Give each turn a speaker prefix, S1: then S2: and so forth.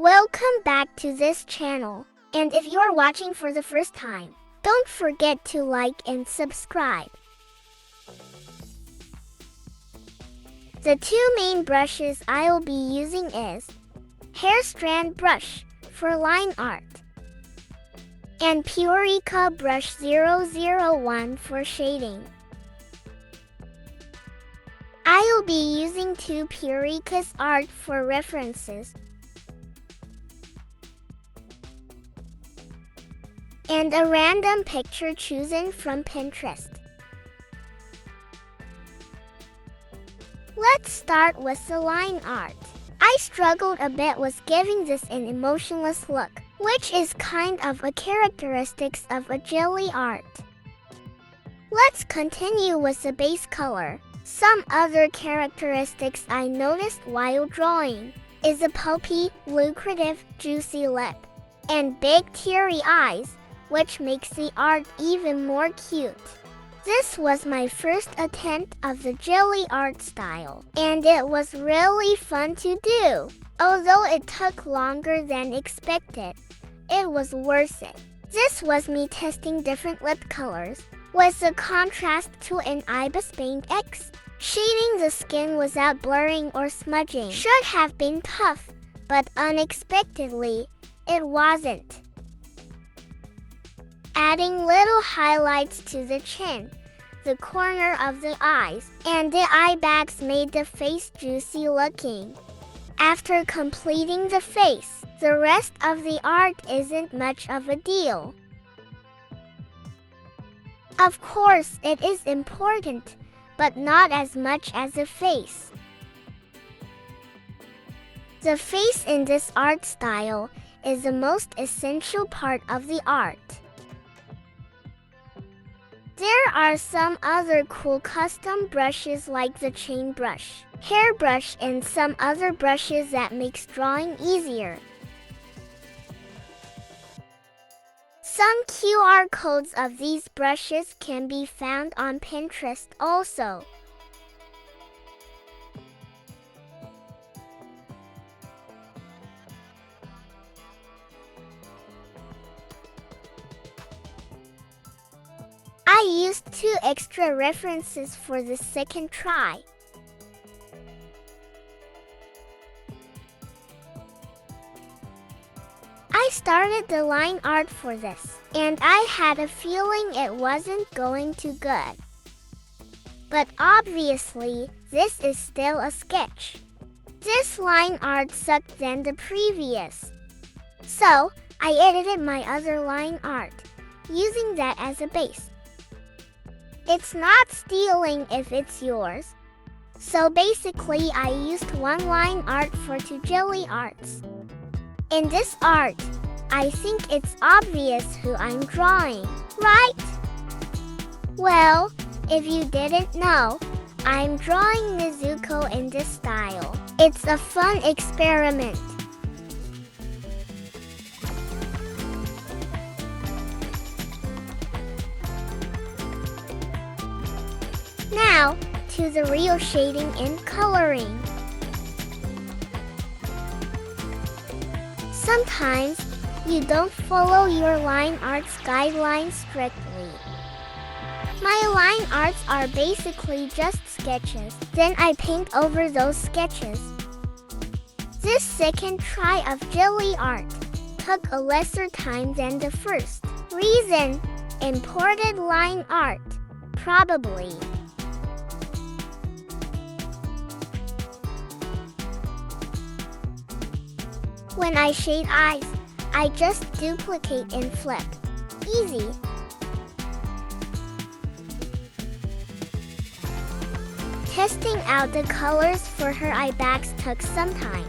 S1: Welcome back to this channel. And if you're watching for the first time, don't forget to like and subscribe. The two main brushes I'll be using is Hair Strand Brush for line art and Purica Brush 001 for shading. I'll be using two Purica's art for references and a random picture chosen from Pinterest. Let's start with the line art. I struggled a bit with giving this an emotionless look, which is kind of a characteristics of a jelly art. Let's continue with the base color. Some other characteristics I noticed while drawing is a pulpy, lucrative, juicy lip and big teary eyes, which makes the art even more cute. This was my first attempt of the jelly art style, and it was really fun to do. Although it took longer than expected, it was worth it. This was me testing different lip colors with the contrast to an IbispaintX. Shading the skin without blurring or smudging should have been tough, but unexpectedly, it wasn't. Adding little highlights to the chin, the corner of the eyes, and the eye bags made the face juicy looking. After completing the face, the rest of the art isn't much of a deal. Of course, it is important, but not as much as the face. The face in this art style is the most essential part of the art. There are some other cool custom brushes like the chain brush, hairbrush, and some other brushes that makes drawing easier. Some QR codes of these brushes can be found on Pinterest also. I used 2 extra references for the second try. I started the line art for this, and I had a feeling it wasn't going too good. But obviously, this is still a sketch. This line art sucked than the previous. So, I edited my other line art, using that as a base. It's not stealing if it's yours. So basically, I used one line art for 2 jelly arts. In this art, I think it's obvious who I'm drawing, right? Well, if you didn't know, I'm drawing Nezuko in this style. It's a fun experiment. Now, to the real shading and coloring. Sometimes, you don't follow your line art's guidelines strictly. My line arts are basically just sketches, then I paint over those sketches. This second try of jelly art took a lesser time than the first. Reason: imported line art, probably. When I shade eyes, I just duplicate and flip. Easy. Testing out the colors for her eye bags took some time.